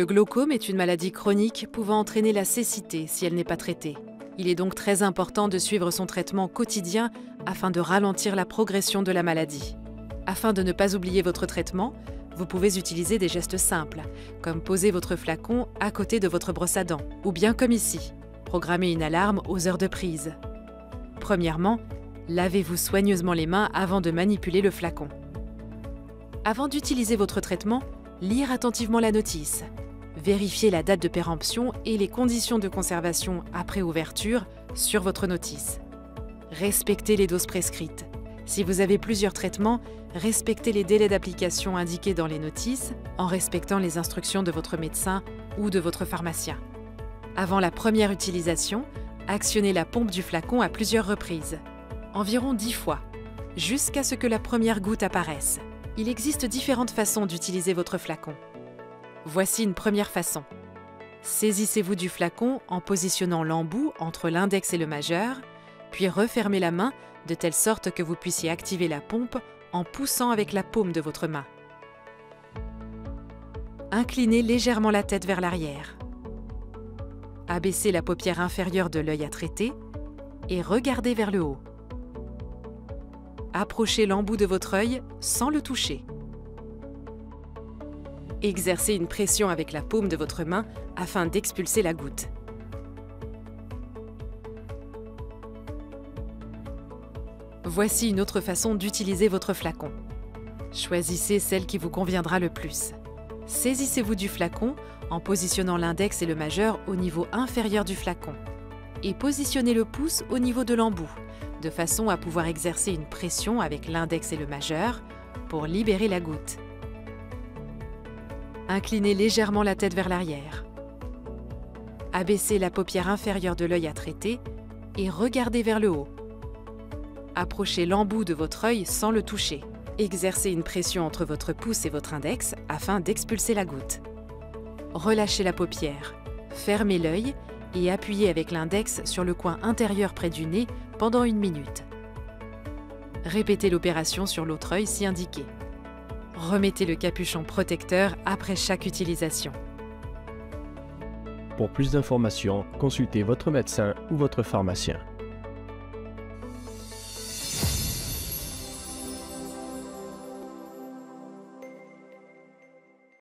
Le glaucome est une maladie chronique pouvant entraîner la cécité si elle n'est pas traitée. Il est donc très important de suivre son traitement quotidien afin de ralentir la progression de la maladie. Afin de ne pas oublier votre traitement, vous pouvez utiliser des gestes simples, comme poser votre flacon à côté de votre brosse à dents, ou bien comme ici, programmer une alarme aux heures de prise. Premièrement, lavez-vous soigneusement les mains avant de manipuler le flacon. Avant d'utiliser votre traitement, lire attentivement la notice. Vérifiez la date de péremption et les conditions de conservation après ouverture sur votre notice. Respectez les doses prescrites. Si vous avez plusieurs traitements, respectez les délais d'application indiqués dans les notices en respectant les instructions de votre médecin ou de votre pharmacien. Avant la première utilisation, actionnez la pompe du flacon à plusieurs reprises, environ 10 fois, jusqu'à ce que la première goutte apparaisse. Il existe différentes façons d'utiliser votre flacon. Voici une première façon. Saisissez-vous du flacon en positionnant l'embout entre l'index et le majeur, puis refermez la main de telle sorte que vous puissiez activer la pompe en poussant avec la paume de votre main. Inclinez légèrement la tête vers l'arrière. Abaissez la paupière inférieure de l'œil à traiter et regardez vers le haut. Approchez l'embout de votre œil sans le toucher. Exercez une pression avec la paume de votre main afin d'expulser la goutte. Voici une autre façon d'utiliser votre flacon. Choisissez celle qui vous conviendra le plus. Saisissez-vous du flacon en positionnant l'index et le majeur au niveau inférieur du flacon et positionnez le pouce au niveau de l'embout, de façon à pouvoir exercer une pression avec l'index et le majeur pour libérer la goutte. Inclinez légèrement la tête vers l'arrière. Abaissez la paupière inférieure de l'œil à traiter et regardez vers le haut. Approchez l'embout de votre œil sans le toucher. Exercez une pression entre votre pouce et votre index afin d'expulser la goutte. Relâchez la paupière, fermez l'œil et appuyez avec l'index sur le coin intérieur près du nez pendant 1 minute. Répétez l'opération sur l'autre œil si indiqué. Remettez le capuchon protecteur après chaque utilisation. Pour plus d'informations, consultez votre médecin ou votre pharmacien.